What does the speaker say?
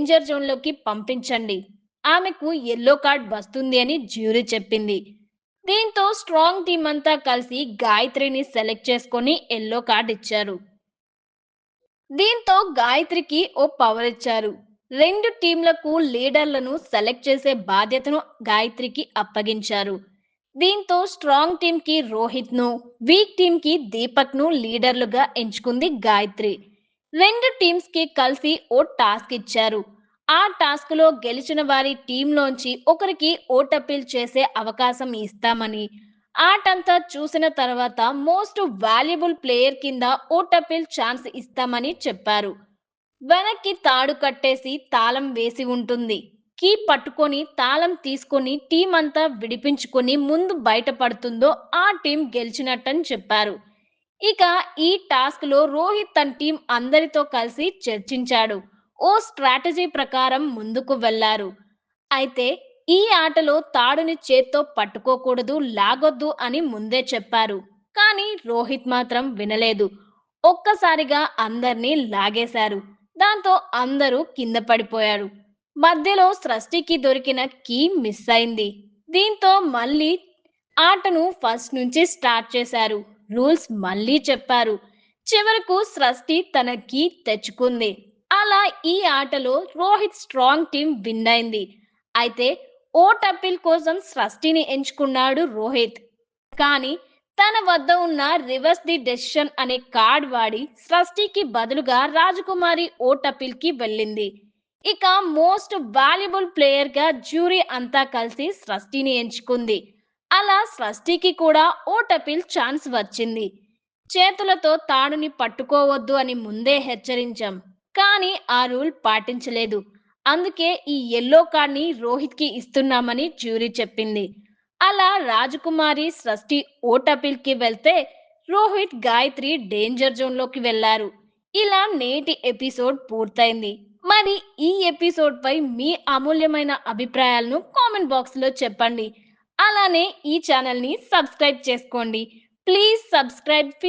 Danger జోన్‌లోకి పంపించండి. ఆమెకు yellow card వస్తుంది అని జ్యూరీ చెప్పింది. దీంతో స్ట్రాంగ్ టీమ్ అంతా కలిసి గాయత్రిని సెలెక్ట్ చేసుకొని యెల్లో కార్డ్ ఇచ్చారు. దీంతో గాయత్రికి ఓ పవర్ ఇచ్చారు. 2 టీంలకు లీడర్లను సెలెక్ట్ చేసే బాధ్యతను గాయత్రికి అప్పగించారు. దీంతో స్ట్రాంగ్ టీంకి రోహిత్‌ను, వీక్ టీంకి దీపక్‌ను లీడర్లుగా ఎంచుకుంది గాయత్రి. 2 టీమ్స్‌కి కలిసి ఓ టాస్క్ ఇచ్చారు. ఆ టాస్క్‌లో గెలిచిన వారి టీంలోంచి ఒకరికి ఓట్ అప్పీల్ చేసే అవకాశం ఇస్తామని, ఆటంతా చూసిన తర్వాత మోస్ట్ వాల్యుబుల్ ప్లేయర్ కింద ఓట్ అప్పీల్ ఛాన్స్ ఇస్తామని చెప్పారు. వెనక్కి తాడు కట్టేసి తాళం వేసి ఉంటుంది. కీ పట్టుకొని తాళం తీసుకొని టీం అంతా విడిపించుకొని ముందు బయటపడుతుందో ఆ టీం గెలిచినట్టని చెప్పారు. ఇక ఈ టాస్క్‌లో రోహిత్ తన టీం అందరితో కలిసి చర్చించాడు. ఓ స్ట్రాటజీ ప్రకారం ముందుకు వెళ్లారు. అయితే ఈ ఆటలో తాడుని చేత్తో పట్టుకోకూడదు, లాగొద్దు అని ముందే చెప్పారు. కానీ రోహిత్ మాత్రం వినలేదు. ఒక్కసారిగా అందర్నీ లాగేశారు. దాంతో అందరూ కింద పడిపోయారు. మధ్యలో సృష్టికి దొరికిన కీ మిస్ అయింది. దీంతో మళ్ళీ ఆటను ఫస్ట్ నుంచి స్టార్ట్ చేశారు. రూల్స్ మళ్ళీ చెప్పారు. చివరకు సృష్టి తన కీ తెచ్చుకుంది. అలా ఈ ఆటలో రోహిత్ స్ట్రాంగ్ టీం విన్ అయింది. అయితే ఓట్ అప్పీల్ కోసం సృష్టిని ఎంచుకున్నాడు రోహిత్. కానీ తన వద్ద ఉన్న రివర్స్ ది డెసిషన్ అనే కార్డ్ వాడి సృష్టికి బదులుగా రాజకుమారి ఓట్ అప్పీల్ కి వెళ్ళింది. ఇక మోస్ట్ వాల్యుబుల్ ప్లేయర్ గా జ్యూరీ అంతా కలిసి సృష్టిని ఎంచుకుంది. అలా సృష్టికి కూడా ఓట్ అప్పీల్ ఛాన్స్ వచ్చింది. చేతులతో తాడుని పట్టుకోవద్దు అని ముందే హెచ్చరించాం. కానీ ఆ రూల్ పాటించలేదు. అందుకే ఈ యెల్లో కార్డ్‌ని రోహిత్‌కి ఇస్తున్నామని జ్యూరీ చెప్పింది. అలా రాజకుమారి సృష్టి ఓట్ అప్పీల్‌కి వెళ్తే రోహిత్, గాయత్రి డేంజర్ జోన్‌లోకి వెళ్లారు. ఇలా నేటి ఎపిసోడ్ పూర్తయింది. మరి ఈ ఎపిసోడ్‌పై మీ అమూల్యమైన అభిప్రాయాలను కామెంట్ బాక్స్‌లో చెప్పండి. అలానే ఈ ఛానల్‌ని సబ్స్క్రైబ్ చేసుకోండి. Please subscribe